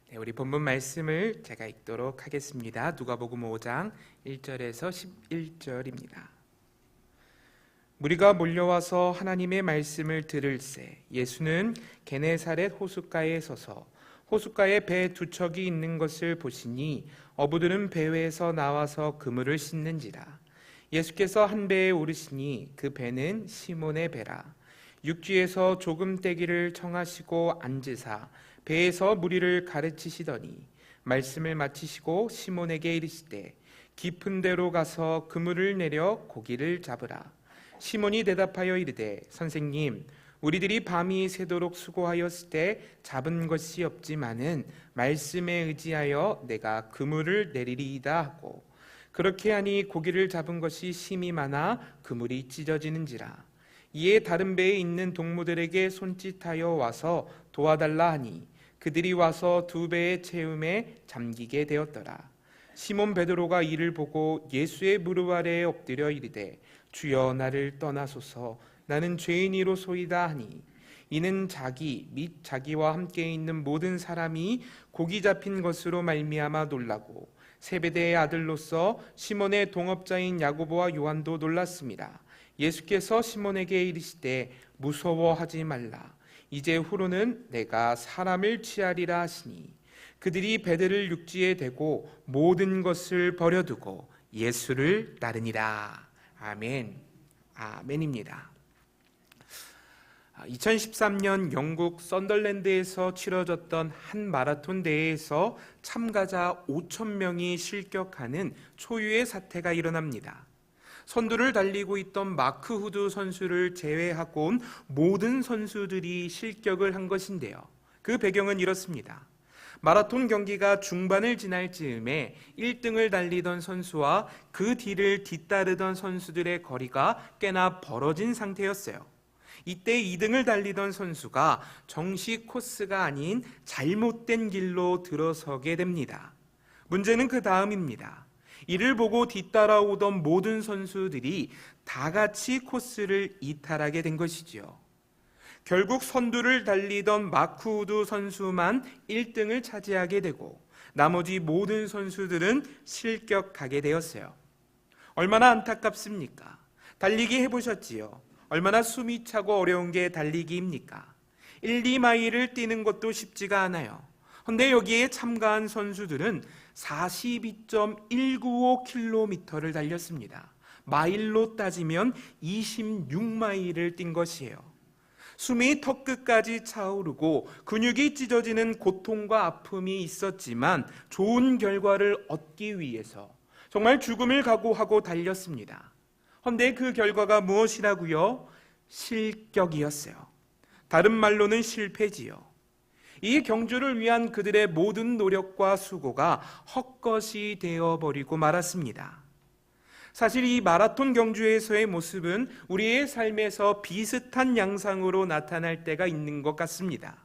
네, 우리 본문 말씀을 제가 읽도록 하겠습니다. 누가복음 5장 1절에서 11절입니다. 무리가 몰려와서 하나님의 말씀을 들을새 예수는 게네사렛 호숫가에 서서 호숫가에 배 두 척이 있는 것을 보시니 어부들은 배 외에서 나와서 그물을 씻는지라. 예수께서 한 배에 오르시니 그 배는 시몬의 배라. 육지에서 조금 떼기를 청하시고 앉으사 배에서 무리를 가르치시더니 말씀을 마치시고 시몬에게 이르시되 깊은 데로 가서 그물을 내려 고기를 잡으라. 시몬이 대답하여 이르되 선생님, 우리들이 밤이 새도록 수고하였을 때 잡은 것이 없지만은 말씀에 의지하여 내가 그물을 내리리이다 하고, 그렇게 하니 고기를 잡은 것이 심이 많아 그물이 찢어지는지라. 이에 다른 배에 있는 동무들에게 손짓하여 와서 도와달라 하니 그들이 와서 두 배의 채움에 잠기게 되었더라. 시몬 베드로가 이를 보고 예수의 무릎 아래에 엎드려 이르되 주여, 나를 떠나소서, 나는 죄인이로소이다 하니, 이는 자기 및 자기와 함께 있는 모든 사람이 고기 잡힌 것으로 말미암아 놀라고 세베대의 아들로서 시몬의 동업자인 야고보와 요한도 놀랐습니다. 예수께서 시몬에게 이르시되 무서워하지 말라. 이제 후로는 내가 사람을 취하리라 하시니, 그들이 배들을 육지에 대고 모든 것을 버려두고 예수를 따르니라. 아멘. 아멘입니다. 2013년 영국 썬덜랜드에서 치러졌던 한 마라톤 대회에서 참가자 5,000명이 실격하는 초유의 사태가 일어납니다. 선두를 달리고 있던 마크 후드 선수를 제외하고는 모든 선수들이 실격을 한 것인데요. 그 배경은 이렇습니다. 마라톤 경기가 중반을 지날 즈음에 1등을 달리던 선수와 그 뒤를 뒤따르던 선수들의 거리가 꽤나 벌어진 상태였어요. 이때 2등을 달리던 선수가 정식 코스가 아닌 잘못된 길로 들어서게 됩니다. 문제는 그 다음입니다. 이를 보고 뒤따라오던 모든 선수들이 다 같이 코스를 이탈하게 된 것이지요. 결국 선두를 달리던 마크 우드 선수만 1등을 차지하게 되고 나머지 모든 선수들은 실격하게 되었어요. 얼마나 안타깝습니까? 달리기 해보셨지요? 얼마나 숨이 차고 어려운 게 달리기입니까? 1, 2마일을 뛰는 것도 쉽지가 않아요. 그런데 여기에 참가한 선수들은 42.195km를 달렸습니다. 마일로 따지면 26마일을 뛴 것이에요. 숨이 턱끝까지 차오르고 근육이 찢어지는 고통과 아픔이 있었지만 좋은 결과를 얻기 위해서 정말 죽음을 각오하고 달렸습니다. 그런데 그 결과가 무엇이라고요? 실격이었어요. 다른 말로는 실패지요. 이 경주를 위한 그들의 모든 노력과 수고가 헛것이 되어버리고 말았습니다. 사실 이 마라톤 경주에서의 모습은 우리의 삶에서 비슷한 양상으로 나타날 때가 있는 것 같습니다.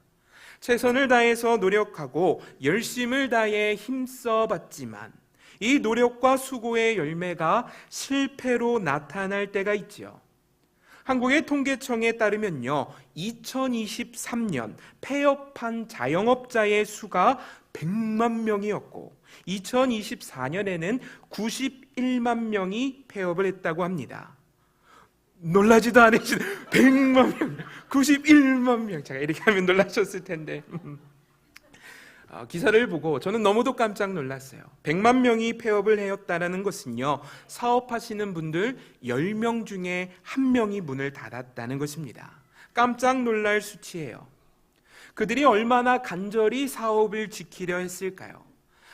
최선을 다해서 노력하고 열심을 다해 힘써봤지만 이 노력과 수고의 열매가 실패로 나타날 때가 있죠. 한국의 통계청에 따르면요, 2023년 폐업한 자영업자의 수가 100만 명이었고 2024년에는 91만 명이 폐업을 했다고 합니다. 놀라지도 않으시죠? 100만 명, 91만 명. 제가 이렇게 하면 놀라셨을 텐데. 기사를 보고 저는 너무도 깜짝 놀랐어요. 100만 명이 폐업을 하였다는 것은요, 사업하시는 분들 10명 중에 1명이 문을 닫았다는 것입니다. 깜짝 놀랄 수치예요. 그들이 얼마나 간절히 사업을 지키려 했을까요?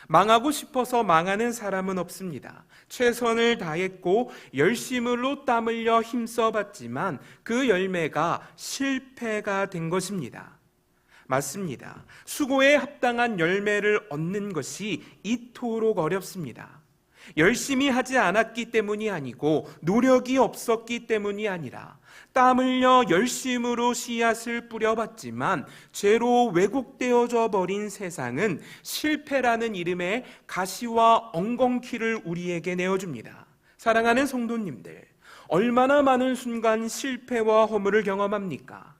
망하고 싶어서 망하는 사람은 없습니다. 최선을 다했고 열심으로 땀 흘려 힘써봤지만 그 열매가 실패가 된 것입니다. 맞습니다. 수고에 합당한 열매를 얻는 것이 이토록 어렵습니다. 열심히 하지 않았기 때문이 아니고 노력이 없었기 때문이 아니라 땀 흘려 열심으로 씨앗을 뿌려봤지만 죄로 왜곡되어져 버린 세상은 실패라는 이름의 가시와 엉겅퀴를 우리에게 내어줍니다. 사랑하는 성도님들, 얼마나 많은 순간 실패와 허물을 경험합니까?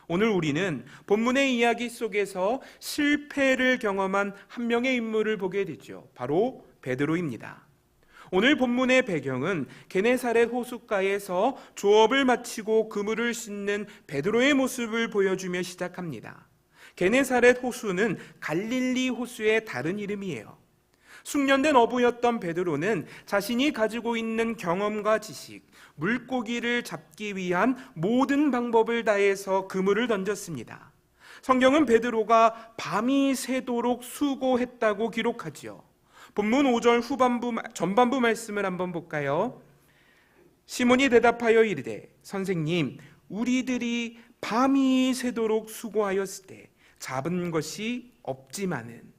오늘 우리는 본문의 이야기 속에서 실패를 경험한 한 명의 인물을 보게 되죠. 바로 베드로입니다. 오늘 본문의 배경은 게네사렛 호숫가에서 조업을 마치고 그물을 씻는 베드로의 모습을 보여주며 시작합니다. 게네사렛 호수는 갈릴리 호수의 다른 이름이에요. 숙련된 어부였던 베드로는 자신이 가지고 있는 경험과 지식, 물고기를 잡기 위한 모든 방법을 다해서 그물을 던졌습니다. 성경은 베드로가 밤이 새도록 수고했다고 기록하지요. 본문 5절 전반부 말씀을 한번 볼까요? 시몬이 대답하여 이르되 선생님, 우리들이 밤이 새도록 수고하였을 때 잡은 것이 없지만은.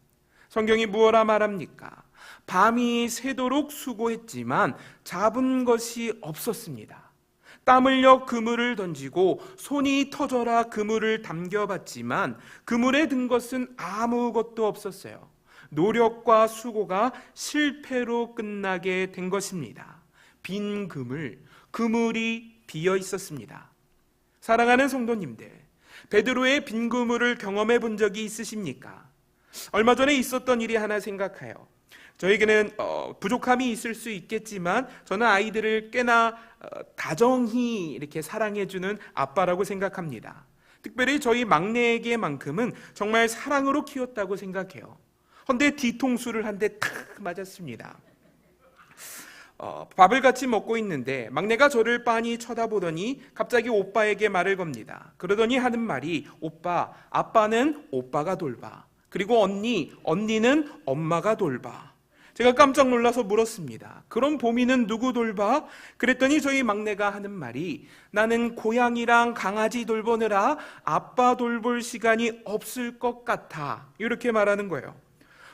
성경이 무엇라 말합니까? 밤이 새도록 수고했지만 잡은 것이 없었습니다. 땀 흘려 그물을 던지고 손이 터져라 그물을 담겨봤지만 그물에 든 것은 아무것도 없었어요. 노력과 수고가 실패로 끝나게 된 것입니다. 빈 그물이 비어 있었습니다. 사랑하는 성도님들, 베드로의 빈 그물을 경험해 본 적이 있으십니까? 얼마 전에 있었던 일이 하나 생각해요. 저에게는 부족함이 있을 수 있겠지만 저는 아이들을 꽤나 다정히 이렇게 사랑해주는 아빠라고 생각합니다. 특별히 저희 막내에게만큼은 정말 사랑으로 키웠다고 생각해요. 그런데 뒤통수를 한 대 탁 맞았습니다. 밥을 같이 먹고 있는데 막내가 저를 빤히 쳐다보더니 갑자기 오빠에게 말을 겁니다. 그러더니 하는 말이, 오빠, 아빠는 오빠가 돌봐. 그리고 언니는 엄마가 돌봐. 제가 깜짝 놀라서 물었습니다. 그럼 보미는 누구 돌봐? 그랬더니 저희 막내가 하는 말이, 나는 고양이랑 강아지 돌보느라 아빠 돌볼 시간이 없을 것 같아. 이렇게 말하는 거예요.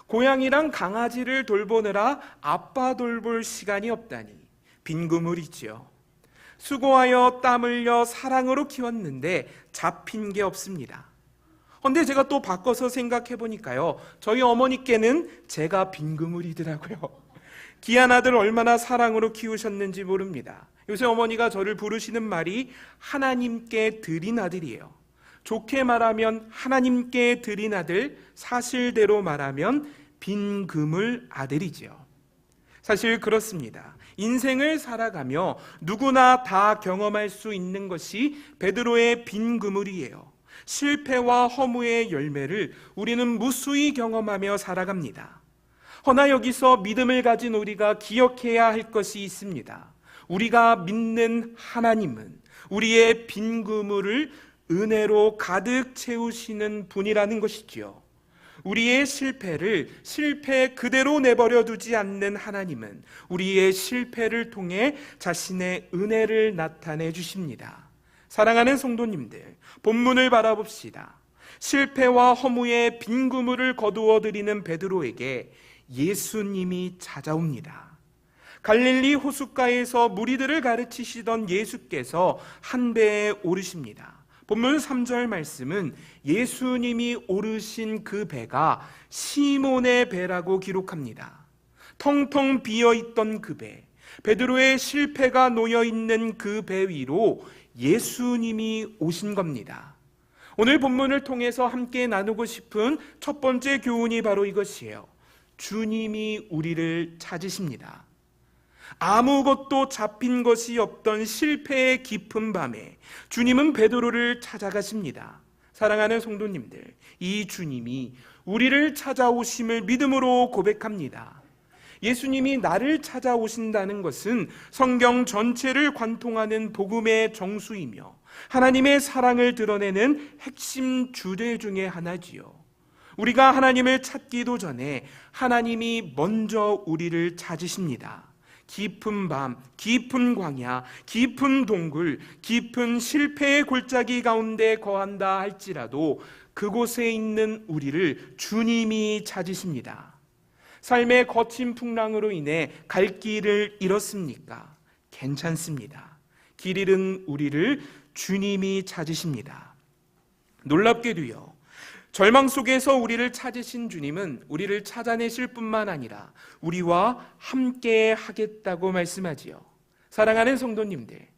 고양이랑 강아지를 돌보느라 아빠 돌볼 시간이 없다니. 빈 그물이지요. 수고하여 땀 흘려 사랑으로 키웠는데 잡힌 게 없습니다. 그런데 제가 또 바꿔서 생각해 보니까요, 저희 어머니께는 제가 빈 그물이더라고요. 귀한 아들 얼마나 사랑으로 키우셨는지 모릅니다. 요새 어머니가 저를 부르시는 말이 하나님께 드린 아들이에요. 좋게 말하면 하나님께 드린 아들, 사실대로 말하면 빈 그물 아들이지요. 사실 그렇습니다. 인생을 살아가며 누구나 다 경험할 수 있는 것이 베드로의 빈 그물이에요. 실패와 허무의 열매를 우리는 무수히 경험하며 살아갑니다. 허나 여기서 믿음을 가진 우리가 기억해야 할 것이 있습니다. 우리가 믿는 하나님은 우리의 빈 그물을 은혜로 가득 채우시는 분이라는 것이지요. 우리의 실패를 실패 그대로 내버려 두지 않는 하나님은 우리의 실패를 통해 자신의 은혜를 나타내 주십니다. 사랑하는 성도님들, 본문을 바라봅시다. 실패와 허무의 빈 그물을 거두어 드리는 베드로에게 예수님이 찾아옵니다. 갈릴리 호숫가에서 무리들을 가르치시던 예수께서 한 배에 오르십니다. 본문 3절 말씀은 예수님이 오르신 그 배가 시몬의 배라고 기록합니다. 텅텅 비어있던 그 배, 베드로의 실패가 놓여있는 그 배 위로 예수님이 오신 겁니다. 오늘 본문을 통해서 함께 나누고 싶은 첫 번째 교훈이 바로 이것이에요. 주님이 우리를 찾으십니다. 아무것도 잡힌 것이 없던 실패의 깊은 밤에 주님은 베드로를 찾아가십니다. 사랑하는 성도님들, 이 주님이 우리를 찾아오심을 믿음으로 고백합니다. 예수님이 나를 찾아오신다는 것은 성경 전체를 관통하는 복음의 정수이며 하나님의 사랑을 드러내는 핵심 주제 중에 하나지요. 우리가 하나님을 찾기도 전에 하나님이 먼저 우리를 찾으십니다. 깊은 밤, 깊은 광야, 깊은 동굴, 깊은 실패의 골짜기 가운데 거한다 할지라도 그곳에 있는 우리를 주님이 찾으십니다. 삶의 거친 풍랑으로 인해 갈 길을 잃었습니까? 괜찮습니다. 길 잃은 우리를 주님이 찾으십니다. 놀랍게도요, 절망 속에서 우리를 찾으신 주님은 우리를 찾아내실 뿐만 아니라 우리와 함께 하겠다고 말씀하지요. 사랑하는 성도님들,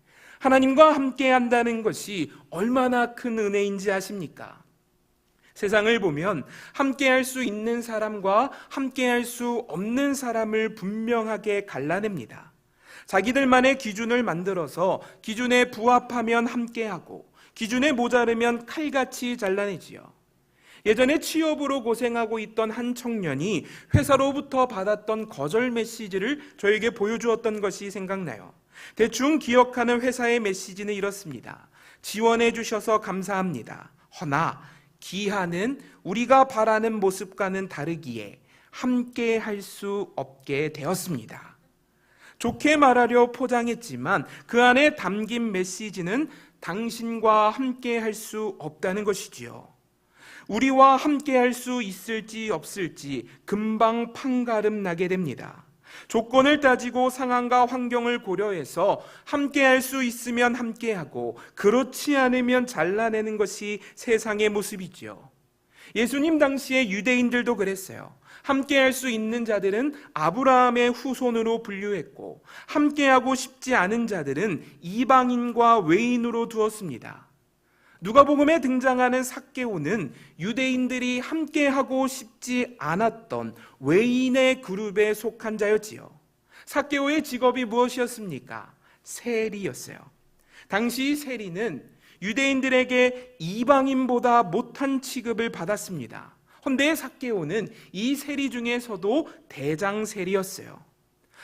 하나님과 함께 한다는 것이 얼마나 큰 은혜인지 아십니까? 세상을 보면 함께 할 수 있는 사람과 함께 할 수 없는 사람을 분명하게 갈라냅니다. 자기들만의 기준을 만들어서 기준에 부합하면 함께하고 기준에 모자르면 칼같이 잘라내지요. 예전에 취업으로 고생하고 있던 한 청년이 회사로부터 받았던 거절 메시지를 저에게 보여주었던 것이 생각나요. 대충 기억하는 회사의 메시지는 이렇습니다. 지원해 주셔서 감사합니다. 허나 기한은 우리가 바라는 모습과는 다르기에 함께 할 수 없게 되었습니다. 좋게 말하려 포장했지만 그 안에 담긴 메시지는 당신과 함께 할 수 없다는 것이지요. 우리와 함께 할 수 있을지 없을지 금방 판가름 나게 됩니다. 조건을 따지고 상황과 환경을 고려해서 함께 할 수 있으면 함께하고 그렇지 않으면 잘라내는 것이 세상의 모습이지요. 예수님 당시에 유대인들도 그랬어요. 함께 할 수 있는 자들은 아브라함의 후손으로 분류했고 함께하고 싶지 않은 자들은 이방인과 외인으로 두었습니다. 누가복음에 등장하는 삭개오는 유대인들이 함께하고 싶지 않았던 외인의 그룹에 속한 자였지요. 삭개오의 직업이 무엇이었습니까? 세리였어요. 당시 세리는 유대인들에게 이방인보다 못한 취급을 받았습니다. 헌데 삭개오는 이 세리 중에서도 대장 세리였어요.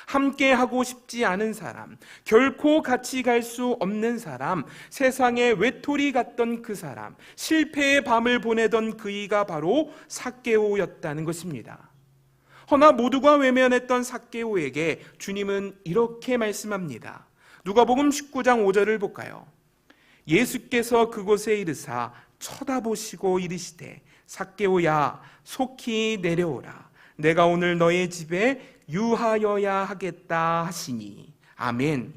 함께 하고 싶지 않은 사람, 결코 같이 갈 수 없는 사람, 세상에 외톨이 같던 그 사람, 실패의 밤을 보내던 그이가 바로 삭개오였다는 것입니다. 허나 모두가 외면했던 삭개오에게 주님은 이렇게 말씀합니다. 누가복음 19장 5절을 볼까요? 예수께서 그곳에 이르사 쳐다보시고 이르시되 삭개오야 속히 내려오라. 내가 오늘 너의 집에 유하여야 하겠다 하시니. 아멘.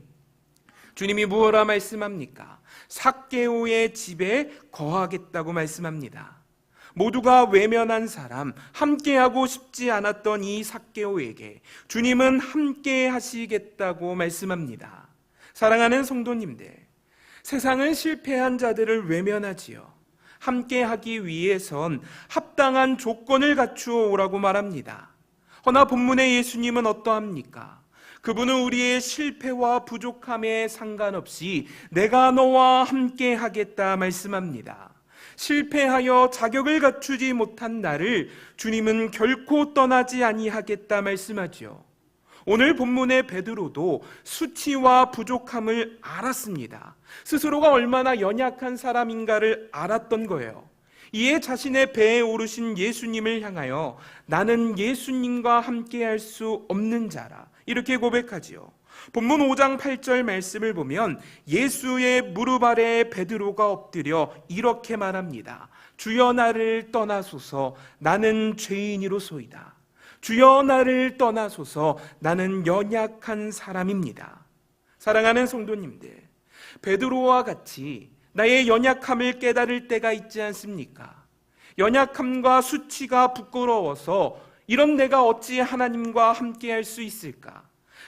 주님이 무엇라 말씀합니까? 삭개오의 집에 거하겠다고 말씀합니다. 모두가 외면한 사람, 함께하고 싶지 않았던 이 삭개오에게 주님은 함께 하시겠다고 말씀합니다. 사랑하는 성도님들, 세상은 실패한 자들을 외면하지요. 함께하기 위해선 합당한 조건을 갖추어 오라고 말합니다. 허나 본문의 예수님은 어떠합니까? 그분은 우리의 실패와 부족함에 상관없이 내가 너와 함께 하겠다 말씀합니다. 실패하여 자격을 갖추지 못한 나를 주님은 결코 떠나지 아니하겠다 말씀하죠. 오늘 본문의 베드로도 수치와 부족함을 알았습니다. 스스로가 얼마나 연약한 사람인가를 알았던 거예요. 이에 자신의 배에 오르신 예수님을 향하여 나는 예수님과 함께 할 수 없는 자라 이렇게 고백하지요. 본문 5장 8절 말씀을 보면 예수의 무릎 아래 베드로가 엎드려 이렇게 말합니다. 주여 나를 떠나소서 나는 죄인이로소이다. 주여 나를 떠나소서 나는 연약한 사람입니다. 사랑하는 성도님들, 베드로와 같이 나의 연약함을 깨달을 때가 있지 않습니까? 연약함과 수치가 부끄러워서 이런 내가 어찌 하나님과 함께 할 수 있을까?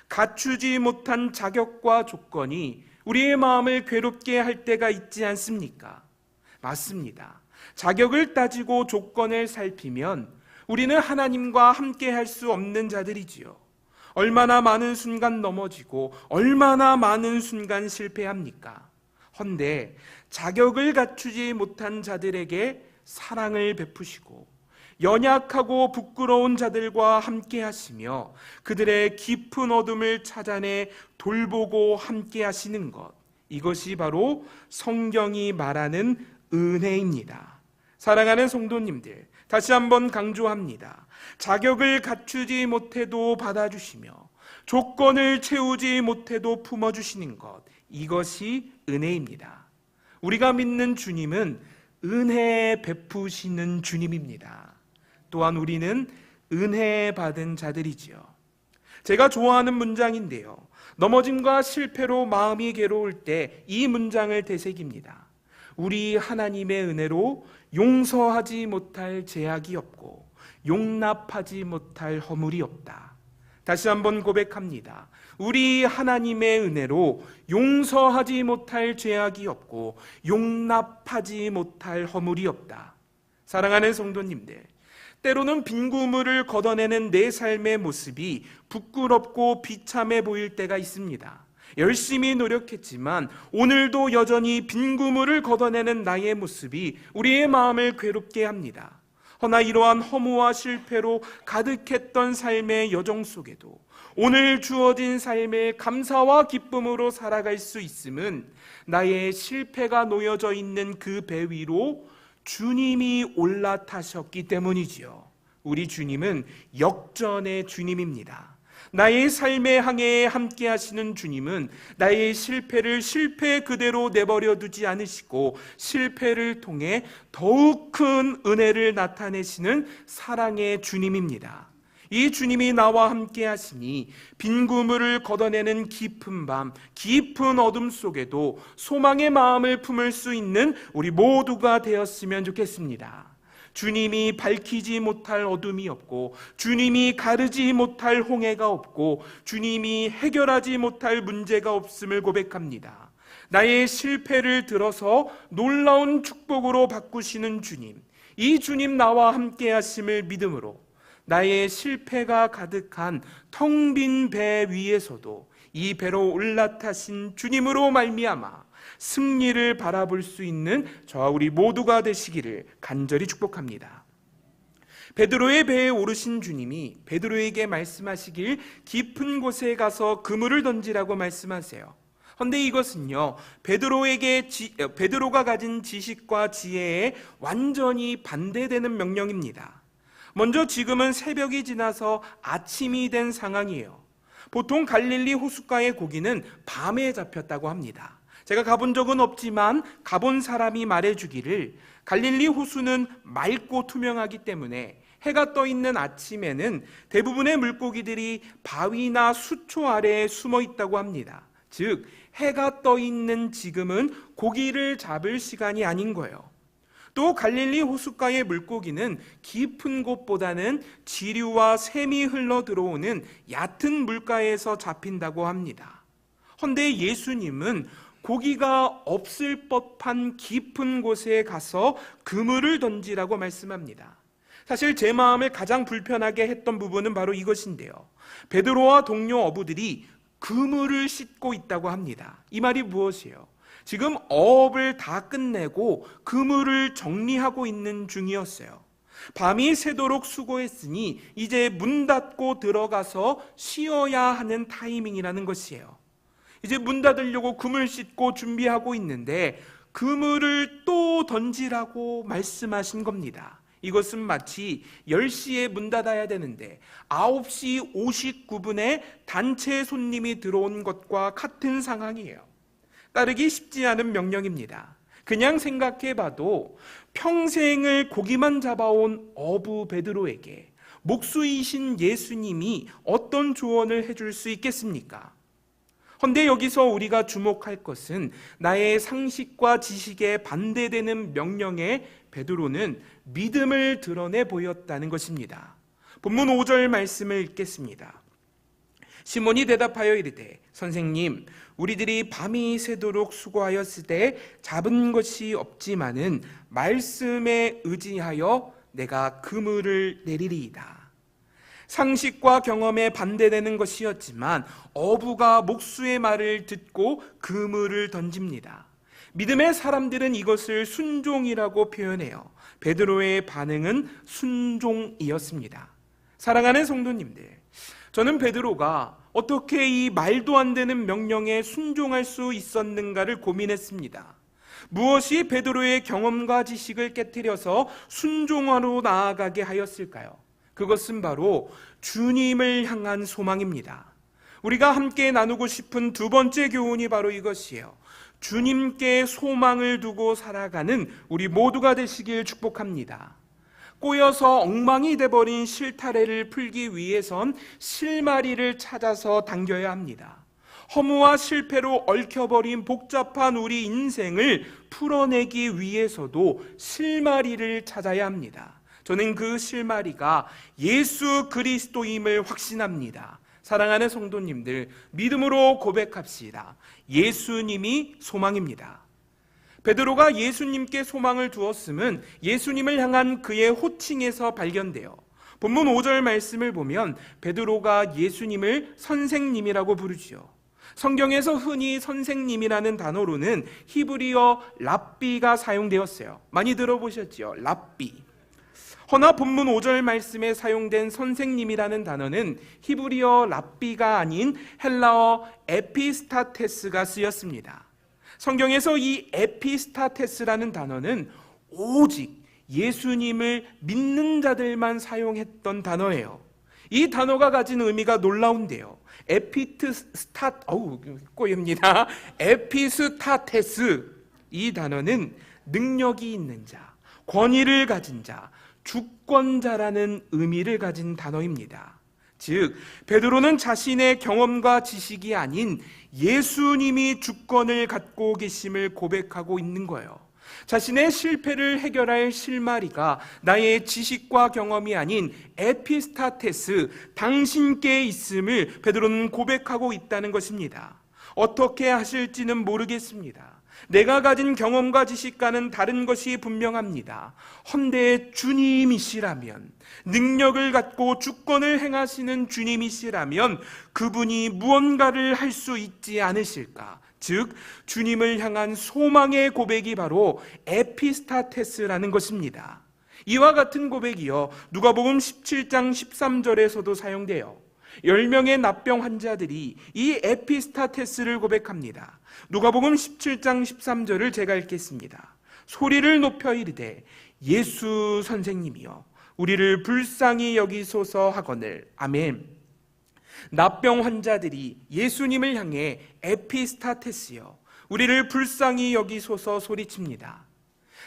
갖추지 못한 자격과 조건이 우리의 마음을 괴롭게 할 때가 있지 않습니까? 맞습니다. 자격을 따지고 조건을 살피면 우리는 하나님과 함께 할 수 없는 자들이지요. 얼마나 많은 순간 넘어지고 얼마나 많은 순간 실패합니까? 헌데 자격을 갖추지 못한 자들에게 사랑을 베푸시고 연약하고 부끄러운 자들과 함께 하시며 그들의 깊은 어둠을 찾아내 돌보고 함께 하시는 것, 이것이 바로 성경이 말하는 은혜입니다. 사랑하는 성도님들, 다시 한번 강조합니다. 자격을 갖추지 못해도 받아주시며 조건을 채우지 못해도 품어주시는 것, 이것이 은혜입니다. 우리가 믿는 주님은 은혜 베푸시는 주님입니다. 또한 우리는 은혜 받은 자들이지요. 제가 좋아하는 문장인데요. 넘어짐과 실패로 마음이 괴로울 때 이 문장을 되새깁니다. 우리 하나님의 은혜로 용서하지 못할 죄악이 없고 용납하지 못할 허물이 없다. 다시 한번 고백합니다. 우리 하나님의 은혜로 용서하지 못할 죄악이 없고 용납하지 못할 허물이 없다. 사랑하는 성도님들, 때로는 빈 구물을 걷어내는 내 삶의 모습이 부끄럽고 비참해 보일 때가 있습니다. 열심히 노력했지만 오늘도 여전히 빈 구물을 걷어내는 나의 모습이 우리의 마음을 괴롭게 합니다. 허나 이러한 허무와 실패로 가득했던 삶의 여정 속에도 오늘 주어진 삶의 감사와 기쁨으로 살아갈 수 있음은 나의 실패가 놓여져 있는 그 배 위로 주님이 올라타셨기 때문이지요. 우리 주님은 역전의 주님입니다. 나의 삶의 항해에 함께 하시는 주님은 나의 실패를 실패 그대로 내버려 두지 않으시고 실패를 통해 더욱 큰 은혜를 나타내시는 사랑의 주님입니다. 이 주님이 나와 함께 하시니 빈 구물을 걷어내는 깊은 밤, 깊은 어둠 속에도 소망의 마음을 품을 수 있는 우리 모두가 되었으면 좋겠습니다. 주님이 밝히지 못할 어둠이 없고 주님이 가르지 못할 홍해가 없고 주님이 해결하지 못할 문제가 없음을 고백합니다. 나의 실패를 들어서 놀라운 축복으로 바꾸시는 주님, 이 주님 나와 함께 하심을 믿음으로 나의 실패가 가득한 텅 빈 배 위에서도 이 배로 올라타신 주님으로 말미암아 승리를 바라볼 수 있는 저와 우리 모두가 되시기를 간절히 축복합니다. 베드로의 배에 오르신 주님이 베드로에게 말씀하시길 깊은 곳에 가서 그물을 던지라고 말씀하세요. 그런데 이것은요, 베드로가 가진 지식과 지혜에 완전히 반대되는 명령입니다. 먼저 지금은 새벽이 지나서 아침이 된 상황이에요. 보통 갈릴리 호숫가의 고기는 밤에 잡혔다고 합니다. 제가 가본 적은 없지만 가본 사람이 말해주기를 갈릴리 호수는 맑고 투명하기 때문에 해가 떠 있는 아침에는 대부분의 물고기들이 바위나 수초 아래에 숨어 있다고 합니다. 즉, 해가 떠 있는 지금은 고기를 잡을 시간이 아닌 거예요. 또 갈릴리 호숫가의 물고기는 깊은 곳보다는 지류와 샘이 흘러 들어오는 얕은 물가에서 잡힌다고 합니다. 그런데 예수님은 고기가 없을 법한 깊은 곳에 가서 그물을 던지라고 말씀합니다. 사실 제 마음을 가장 불편하게 했던 부분은 바로 이것인데요. 베드로와 동료 어부들이 그물을 씻고 있다고 합니다. 이 말이 무엇이에요? 지금 어업을 다 끝내고 그물을 정리하고 있는 중이었어요. 밤이 새도록 수고했으니 이제 문 닫고 들어가서 쉬어야 하는 타이밍이라는 것이에요. 이제 문 닫으려고 그물 씻고 준비하고 있는데 그물을 또 던지라고 말씀하신 겁니다. 이것은 마치 10시에 문 닫아야 되는데 9시 59분에 단체 손님이 들어온 것과 같은 상황이에요. 따르기 쉽지 않은 명령입니다. 그냥 생각해봐도 평생을 고기만 잡아온 어부 베드로에게 목수이신 예수님이 어떤 조언을 해줄 수 있겠습니까? 그런데 여기서 우리가 주목할 것은 나의 상식과 지식에 반대되는 명령에 베드로는 믿음을 드러내 보였다는 것입니다. 본문 5절 말씀을 읽겠습니다. 시몬이 대답하여 이르되 선생님, 우리들이 밤이 새도록 수고하였으되 잡은 것이 없지만은 말씀에 의지하여 내가 그물을 내리리이다. 상식과 경험에 반대되는 것이었지만 어부가 목수의 말을 듣고 그물을 던집니다. 믿음의 사람들은 이것을 순종이라고 표현해요. 베드로의 반응은 순종이었습니다. 사랑하는 성도님들, 저는 베드로가 어떻게 이 말도 안 되는 명령에 순종할 수 있었는가를 고민했습니다. 무엇이 베드로의 경험과 지식을 깨트려서 순종하러 나아가게 하였을까요? 그것은 바로 주님을 향한 소망입니다. 우리가 함께 나누고 싶은 두 번째 교훈이 바로 이것이에요. 주님께 소망을 두고 살아가는 우리 모두가 되시길 축복합니다. 꼬여서 엉망이 돼버린 실타래를 풀기 위해선 실마리를 찾아서 당겨야 합니다. 허무와 실패로 얽혀버린 복잡한 우리 인생을 풀어내기 위해서도 실마리를 찾아야 합니다. 저는 그 실마리가 예수 그리스도임을 확신합니다. 사랑하는 성도님들, 믿음으로 고백합시다. 예수님이 소망입니다. 베드로가 예수님께 소망을 두었음은 예수님을 향한 그의 호칭에서 발견돼요. 본문 5절 말씀을 보면 베드로가 예수님을 선생님이라고 부르지요. 성경에서 흔히 선생님이라는 단어로는 히브리어 랍비가 사용되었어요. 많이 들어보셨죠? 랍비. 허나 본문 5절 말씀에 사용된 선생님이라는 단어는 히브리어 랍비가 아닌 헬라어 에피스타테스가 쓰였습니다. 성경에서 이 에피스타테스라는 단어는 오직 예수님을 믿는 자들만 사용했던 단어예요. 이 단어가 가진 의미가 놀라운데요. 꼬입니다. 에피스타테스. 이 단어는 능력이 있는 자, 권위를 가진 자, 주권자라는 의미를 가진 단어입니다. 즉, 베드로는 자신의 경험과 지식이 아닌 예수님이 주권을 갖고 계심을 고백하고 있는 거예요. 자신의 실패를 해결할 실마리가 나의 지식과 경험이 아닌 에피스타테스, 당신께 있음을 베드로는 고백하고 있다는 것입니다. 어떻게 하실지는 모르겠습니다. 내가 가진 경험과 지식과는 다른 것이 분명합니다. 헌데 주님이시라면, 능력을 갖고 주권을 행하시는 주님이시라면 그분이 무언가를 할 수 있지 않으실까? 즉, 주님을 향한 소망의 고백이 바로 에피스타테스라는 것입니다. 이와 같은 고백이요, 누가복음 17장 13절에서도 사용돼요. 10명의 납병 환자들이 이 에피스타테스를 고백합니다. 누가복음 17장 13절을 제가 읽겠습니다. 소리를 높여 이르되 예수 선생님이여 우리를 불쌍히 여기소서 하거늘. 아멘. 납병 환자들이 예수님을 향해 에피스타테스여 우리를 불쌍히 여기소서 소리칩니다.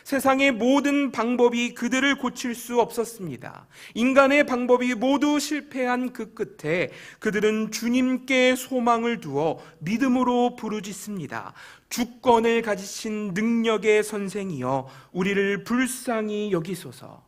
세상의 모든 방법이 그들을 고칠 수 없었습니다. 인간의 방법이 모두 실패한 그 끝에 그들은 주님께 소망을 두어 믿음으로 부르짖습니다. 주권을 가지신 능력의 선생이여 우리를 불쌍히 여기소서.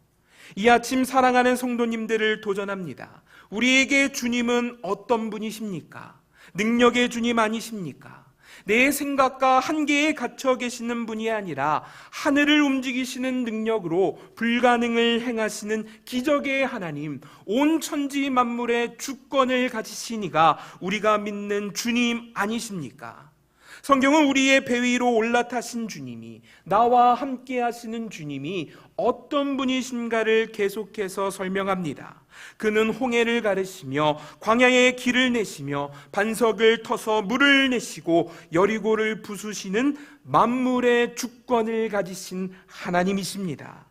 이 아침 사랑하는 성도님들을 도전합니다. 우리에게 주님은 어떤 분이십니까? 능력의 주님 아니십니까? 내 생각과 한계에 갇혀 계시는 분이 아니라 하늘을 움직이시는 능력으로 불가능을 행하시는 기적의 하나님, 온 천지 만물의 주권을 가지시니가 우리가 믿는 주님 아니십니까? 성경은 우리의 배 위로 올라타신 주님이, 나와 함께 하시는 주님이 어떤 분이신가를 계속해서 설명합니다. 그는 홍해를 가르시며 광야에 길을 내시며 반석을 터서 물을 내시고 여리고를 부수시는 만물의 주권을 가지신 하나님이십니다.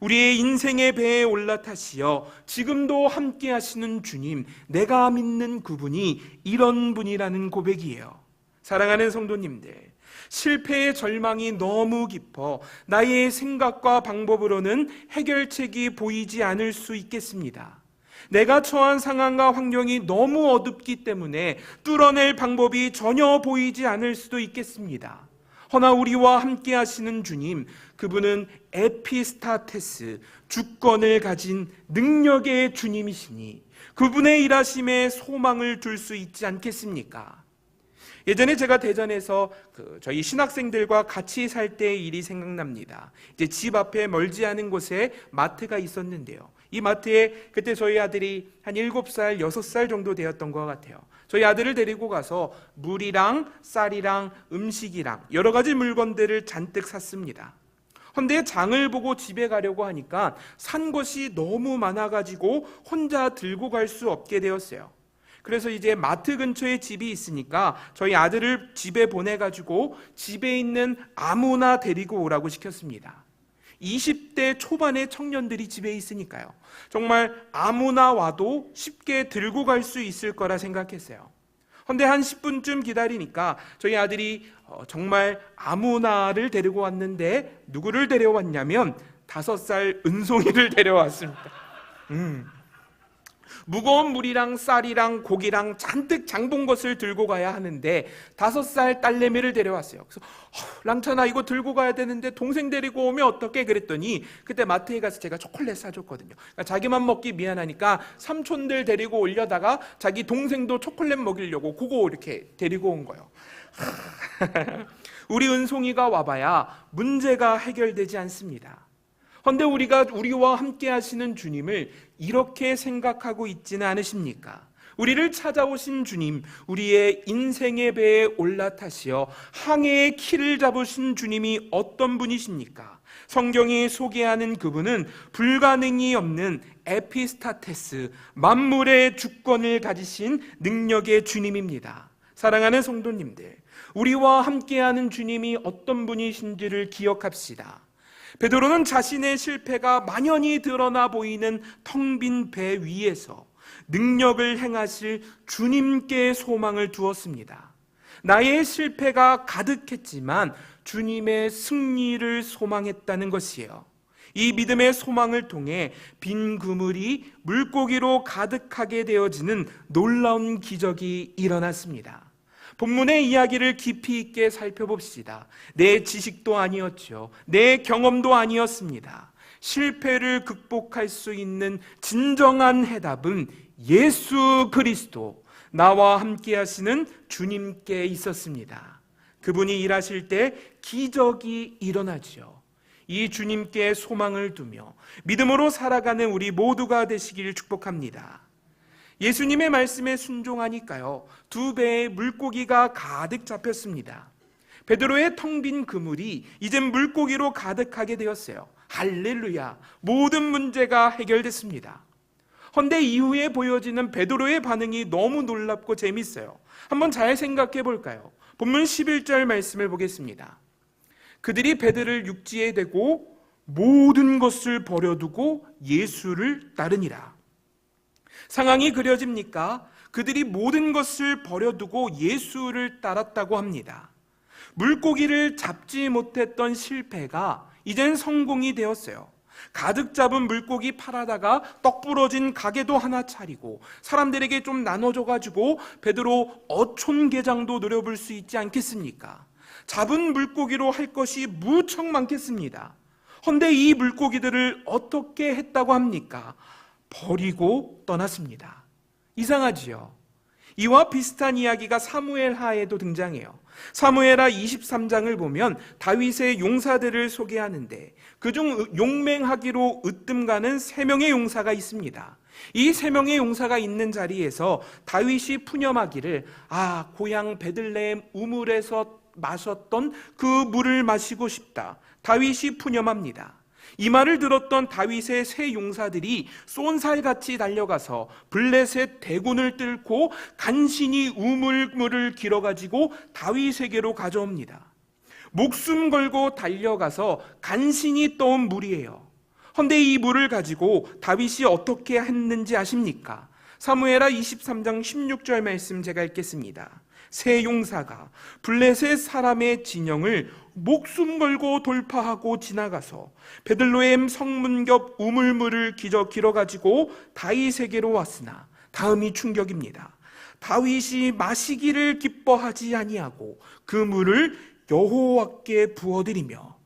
우리의 인생의 배에 올라타시어 지금도 함께 하시는 주님, 내가 믿는 그분이 이런 분이라는 고백이에요. 사랑하는 성도님들, 실패의 절망이 너무 깊어 나의 생각과 방법으로는 해결책이 보이지 않을 수 있겠습니다. 내가 처한 상황과 환경이 너무 어둡기 때문에 뚫어낼 방법이 전혀 보이지 않을 수도 있겠습니다. 허나 우리와 함께 하시는 주님, 그분은 에피스타테스, 주권을 가진 능력의 주님이시니 그분의 일하심에 소망을 둘 수 있지 않겠습니까? 예전에 제가 대전에서 저희 신학생들과 같이 살 때의 일이 생각납니다. 이제 집 앞에 멀지 않은 곳에 마트가 있었는데요. 이 마트에 그때 저희 아들이 한 7살, 6살 정도 되었던 것 같아요. 저희 아들을 데리고 가서 물이랑 쌀이랑 음식이랑 여러 가지 물건들을 잔뜩 샀습니다. 그런데 장을 보고 집에 가려고 하니까 산 것이 너무 많아가지고 혼자 들고 갈 수 없게 되었어요. 그래서 이제 마트 근처에 집이 있으니까 저희 아들을 집에 보내가지고 집에 있는 아무나 데리고 오라고 시켰습니다. 20대 초반의 청년들이 집에 있으니까요. 정말 아무나 와도 쉽게 들고 갈 수 있을 거라 생각했어요. 그런데 한 10분쯤 기다리니까 저희 아들이 정말 아무나를 데리고 왔는데 누구를 데려왔냐면 5살 은송이를 데려왔습니다. 무거운 물이랑 쌀이랑 고기랑 잔뜩 장본 것을 들고 가야 하는데 5살 딸내미를 데려왔어요. 그래서 랑찬아, 이거 들고 가야 되는데 동생 데리고 오면 어떡해? 그랬더니 그때 마트에 가서 제가 초콜릿 사줬거든요. 그러니까 자기만 먹기 미안하니까 삼촌들 데리고 올려다가 자기 동생도 초콜릿 먹이려고 그거 이렇게 데리고 온 거예요. 우리 은송이가 와봐야 문제가 해결되지 않습니다. 그런데 우리와 함께 하시는 주님을 이렇게 생각하고 있지는 않으십니까? 우리를 찾아오신 주님, 우리의 인생의 배에 올라타시어 항해의 키를 잡으신 주님이 어떤 분이십니까? 성경이 소개하는 그분은 불가능이 없는 에피스타테스, 만물의 주권을 가지신 능력의 주님입니다. 사랑하는 성도님들, 우리와 함께하는 주님이 어떤 분이신지를 기억합시다. 베드로는 자신의 실패가 만연히 드러나 보이는 텅 빈 배 위에서 능력을 행하실 주님께 소망을 두었습니다. 나의 실패가 가득했지만 주님의 승리를 소망했다는 것이에요. 이 믿음의 소망을 통해 빈 그물이 물고기로 가득하게 되어지는 놀라운 기적이 일어났습니다. 본문의 이야기를 깊이 있게 살펴봅시다. 내 지식도 아니었죠. 내 경험도 아니었습니다. 실패를 극복할 수 있는 진정한 해답은 예수 그리스도, 나와 함께 하시는 주님께 있었습니다. 그분이 일하실 때 기적이 일어나죠. 이 주님께 소망을 두며 믿음으로 살아가는 우리 모두가 되시기를 축복합니다. 예수님의 말씀에 순종하니까요, 2배의 물고기가 가득 잡혔습니다. 베드로의 텅 빈 그물이 이젠 물고기로 가득하게 되었어요. 할렐루야, 모든 문제가 해결됐습니다. 그런데 이후에 보여지는 베드로의 반응이 너무 놀랍고 재밌어요. 한번 잘 생각해 볼까요? 본문 11절 말씀을 보겠습니다. 그들이 배들을 육지에 대고 모든 것을 버려두고 예수를 따르니라. 상황이 그려집니까? 그들이 모든 것을 버려두고 예수를 따랐다고 합니다. 물고기를 잡지 못했던 실패가 이젠 성공이 되었어요. 가득 잡은 물고기 팔아다가 떡 부러진 가게도 하나 차리고 사람들에게 좀 나눠줘가지고 베드로 어촌계장도 노려볼 수 있지 않겠습니까? 잡은 물고기로 할 것이 무척 많겠습니다. 그런데 이 물고기들을 어떻게 했다고 합니까? 버리고 떠났습니다. 이상하지요? 이와 비슷한 이야기가 사무엘하에도 등장해요. 사무엘하 23장을 보면 다윗의 용사들을 소개하는데 그중 용맹하기로 으뜸가는 3명의 용사가 있습니다. 이 3명의 용사가 있는 자리에서 다윗이 푸념하기를 고향 베들레헴 우물에서 마셨던 그 물을 마시고 싶다. 다윗이 푸념합니다. 이 말을 들었던 다윗의 세 용사들이 쏜살같이 달려가서 블레셋 대군을 뚫고 간신히 우물물을 길어가지고 다윗에게로 가져옵니다. 목숨 걸고 달려가서 간신히 떠온 물이에요. 그런데 이 물을 가지고 다윗이 어떻게 했는지 아십니까? 사무엘하 23장 16절 말씀 제가 읽겠습니다. 세 용사가 블레셋 사람의 진영을 목숨 걸고 돌파하고 지나가서 베들레헴 성문 겹 우물물을 길어가지고 다윗에게로 왔으나, 다음이 충격입니다. 다윗이 마시기를 기뻐하지 아니하고 그 물을 여호와께 부어드리며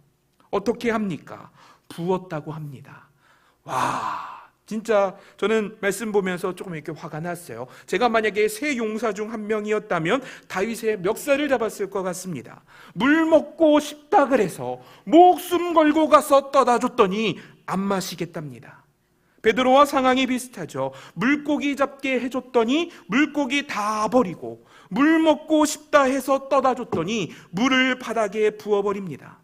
어떻게 합니까? 부었다고 합니다. 와, 진짜 저는 말씀 보면서 조금 이렇게 화가 났어요. 제가 만약에 세 용사 중 한 명이었다면 다윗의 멱살을 잡았을 것 같습니다. 물 먹고 싶다 그래서 목숨 걸고 가서 떠다 줬더니 안 마시겠답니다. 베드로와 상황이 비슷하죠. 물고기 잡게 해줬더니 물고기 다 버리고 물 먹고 싶다 해서 떠다 줬더니 물을 바닥에 부어버립니다.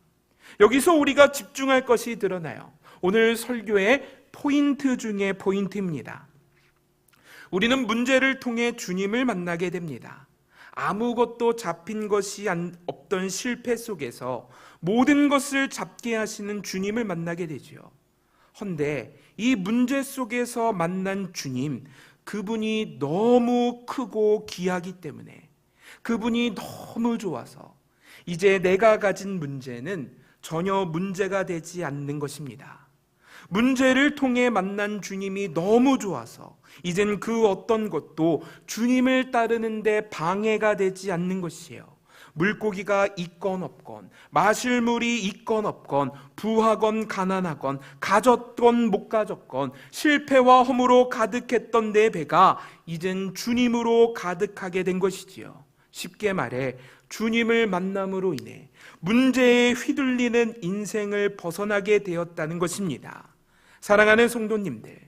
여기서 우리가 집중할 것이 드러나요. 오늘 설교의 포인트 중에 포인트입니다. 우리는 문제를 통해 주님을 만나게 됩니다. 아무것도 잡힌 것이 없던 실패 속에서 모든 것을 잡게 하시는 주님을 만나게 되죠. 헌데 이 문제 속에서 만난 주님, 그분이 너무 크고 귀하기 때문에, 그분이 너무 좋아서 이제 내가 가진 문제는 전혀 문제가 되지 않는 것입니다. 문제를 통해 만난 주님이 너무 좋아서 이젠 그 어떤 것도 주님을 따르는데 방해가 되지 않는 것이에요. 물고기가 있건 없건, 마실 물이 있건 없건, 부하건 가난하건, 가졌건 못 가졌건, 실패와 허무로 가득했던 내 배가 이젠 주님으로 가득하게 된 것이지요. 쉽게 말해 주님을 만남으로 인해 문제에 휘둘리는 인생을 벗어나게 되었다는 것입니다. 사랑하는 성도님들,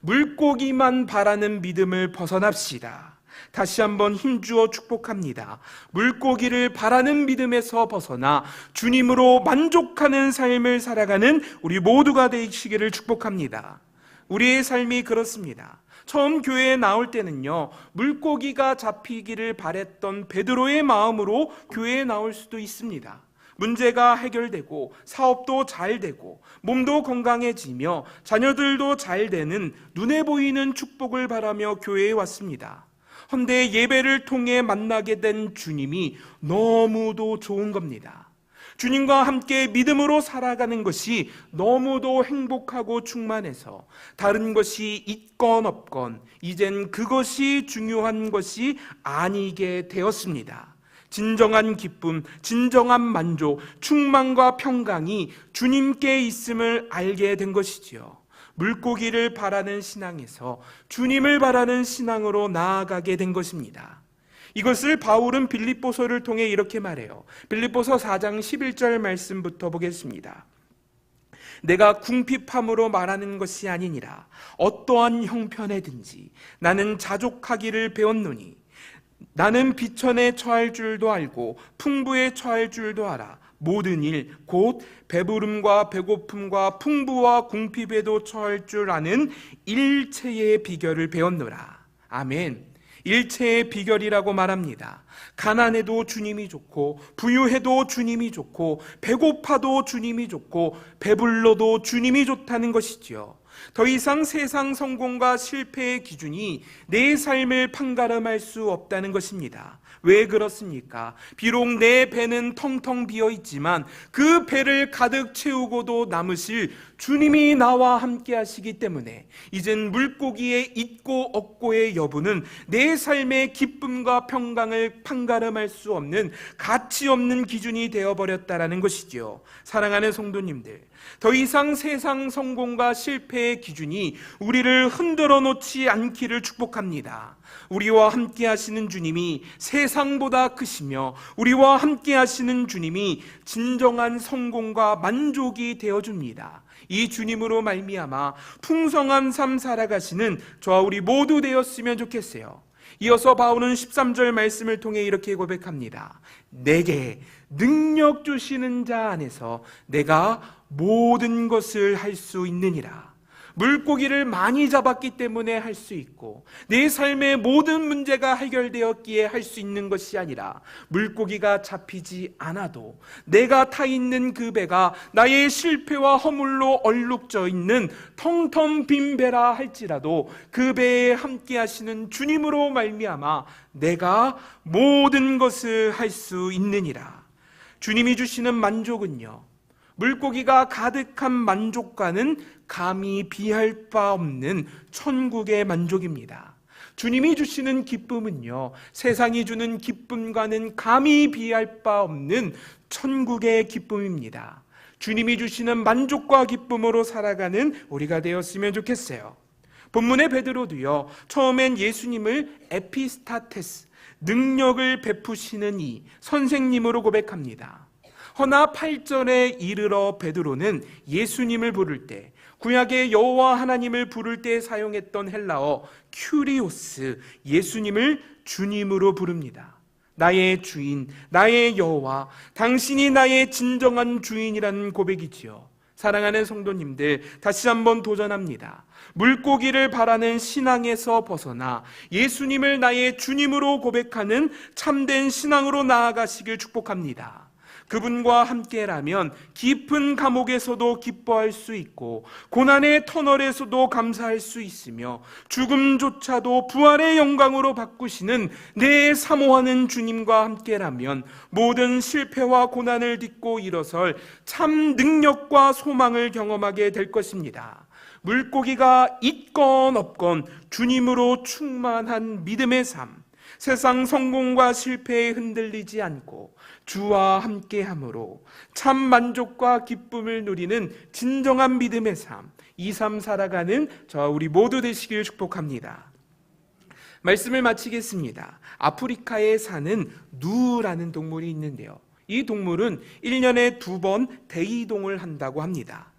물고기만 바라는 믿음을 벗어납시다. 다시 한번 힘주어 축복합니다. 물고기를 바라는 믿음에서 벗어나 주님으로 만족하는 삶을 살아가는 우리 모두가 되시기를 축복합니다. 우리의 삶이 그렇습니다. 처음 교회에 나올 때는요, 물고기가 잡히기를 바랬던 베드로의 마음으로 교회에 나올 수도 있습니다. 문제가 해결되고 사업도 잘 되고 몸도 건강해지며 자녀들도 잘 되는 눈에 보이는 축복을 바라며 교회에 왔습니다. 헌데 예배를 통해 만나게 된 주님이 너무도 좋은 겁니다. 주님과 함께 믿음으로 살아가는 것이 너무도 행복하고 충만해서 다른 것이 있건 없건 이젠 그것이 중요한 것이 아니게 되었습니다. 진정한 기쁨, 진정한 만족, 충만과 평강이 주님께 있음을 알게 된 것이지요. 물고기를 바라는 신앙에서 주님을 바라는 신앙으로 나아가게 된 것입니다. 이것을 바울은 빌립보서를 통해 이렇게 말해요. 빌립보서 4장 11절 말씀부터 보겠습니다. 내가 궁핍함으로 말하는 것이 아니니라. 어떠한 형편에든지 나는 자족하기를 배웠노니 나는 비천에 처할 줄도 알고 풍부에 처할 줄도 알아. 모든 일 곧 배부름과 배고픔과 풍부와 궁핍에도 처할 줄 아는 일체의 비결을 배웠노라. 아멘. 일체의 비결이라고 말합니다. 가난해도 주님이 좋고 부유해도 주님이 좋고 배고파도 주님이 좋고 배불러도 주님이 좋다는 것이지요. 더 이상 세상 성공과 실패의 기준이 내 삶을 판가름할 수 없다는 것입니다. 왜 그렇습니까? 비록 내 배는 텅텅 비어 있지만 그 배를 가득 채우고도 남으실 주님이 나와 함께 하시기 때문에 이젠 물고기의 있고 없고의 여부는 내 삶의 기쁨과 평강을 판가름할 수 없는 가치 없는 기준이 되어버렸다라는 것이지요. 사랑하는 성도님들, 더 이상 세상 성공과 실패의 기준이 우리를 흔들어 놓지 않기를 축복합니다. 우리와 함께 하시는 주님이 세상보다 크시며 우리와 함께 하시는 주님이 진정한 성공과 만족이 되어줍니다. 이 주님으로 말미암아 풍성한 삶 살아가시는 저와 우리 모두 되었으면 좋겠어요. 이어서 바울은 13절 말씀을 통해 이렇게 고백합니다. 내게 능력 주시는 자 안에서 내가 모든 것을 할 수 있느니라. 물고기를 많이 잡았기 때문에 할 수 있고 내 삶의 모든 문제가 해결되었기에 할 수 있는 것이 아니라 물고기가 잡히지 않아도 내가 타 있는 그 배가 나의 실패와 허물로 얼룩져 있는 텅텅 빈 배라 할지라도 그 배에 함께 하시는 주님으로 말미암아 내가 모든 것을 할 수 있느니라. 주님이 주시는 만족은요, 물고기가 가득한 만족과는 감히 비할 바 없는 천국의 만족입니다. 주님이 주시는 기쁨은요, 세상이 주는 기쁨과는 감히 비할 바 없는 천국의 기쁨입니다. 주님이 주시는 만족과 기쁨으로 살아가는 우리가 되었으면 좋겠어요. 본문의 베드로도요, 처음엔 예수님을 에피스타테스, 능력을 베푸시는 이 선생님으로 고백합니다. 허나 8절에 이르러 베드로는 예수님을 부를 때, 구약의 여호와 하나님을 부를 때 사용했던 헬라어 큐리오스, 예수님을 주님으로 부릅니다. 나의 주인, 나의 여호와, 당신이 나의 진정한 주인이라는 고백이지요. 사랑하는 성도님들, 다시 한번 도전합니다. 물고기를 바라는 신앙에서 벗어나 예수님을 나의 주님으로 고백하는 참된 신앙으로 나아가시길 축복합니다. 그분과 함께라면 깊은 감옥에서도 기뻐할 수 있고 고난의 터널에서도 감사할 수 있으며 죽음조차도 부활의 영광으로 바꾸시는 내 사모하는 주님과 함께라면 모든 실패와 고난을 딛고 일어설 참 능력과 소망을 경험하게 될 것입니다. 물고기가 있건 없건 주님으로 충만한 믿음의 삶, 세상 성공과 실패에 흔들리지 않고 주와 함께함으로 참 만족과 기쁨을 누리는 진정한 믿음의 삶, 이 삶 살아가는 저와 우리 모두 되시길 축복합니다. 말씀을 마치겠습니다. 아프리카에 사는 누라는 동물이 있는데요, 이 동물은 1년에 2번 대이동을 한다고 합니다.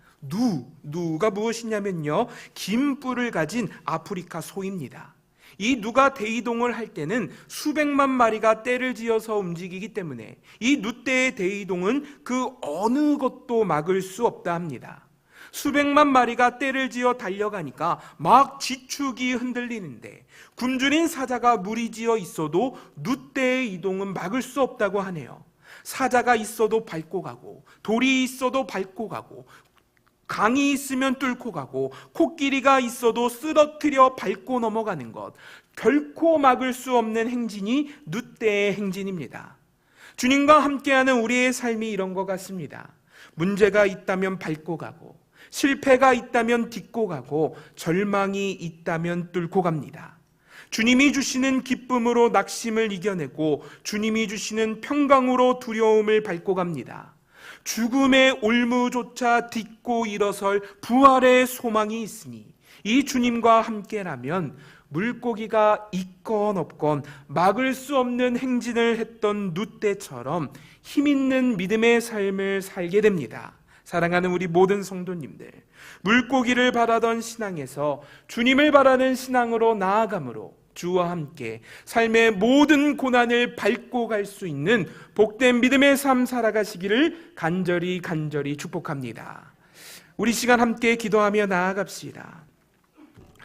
누가 무엇이냐면요, 긴 뿔을 가진 아프리카 소입니다. 이 누가 대이동을 할 때는 수백만 마리가 떼를 지어서 움직이기 때문에 이 누떼의 대이동은 그 어느 것도 막을 수 없다 합니다. 수백만 마리가 떼를 지어 달려가니까 막 지축이 흔들리는데 굶주린 사자가 무리지어 있어도 누떼의 이동은 막을 수 없다고 하네요. 사자가 있어도 밟고 가고, 돌이 있어도 밟고 가고, 강이 있으면 뚫고 가고, 코끼리가 있어도 쓰러뜨려 밟고 넘어가는 것, 결코 막을 수 없는 행진이 누떼의 행진입니다. 주님과 함께하는 우리의 삶이 이런 것 같습니다. 문제가 있다면 밟고 가고, 실패가 있다면 딛고 가고, 절망이 있다면 뚫고 갑니다. 주님이 주시는 기쁨으로 낙심을 이겨내고 주님이 주시는 평강으로 두려움을 밟고 갑니다. 죽음의 올무조차 딛고 일어설 부활의 소망이 있으니 이 주님과 함께라면 물고기가 있건 없건 막을 수 없는 행진을 했던 누떼처럼 힘있는 믿음의 삶을 살게 됩니다. 사랑하는 우리 모든 성도님들, 물고기를 바라던 신앙에서 주님을 바라는 신앙으로 나아감으로 주와 함께 삶의 모든 고난을 밟고 갈 수 있는 복된 믿음의 삶 살아가시기를 간절히 축복합니다. 우리 시간 함께 기도하며 나아갑시다.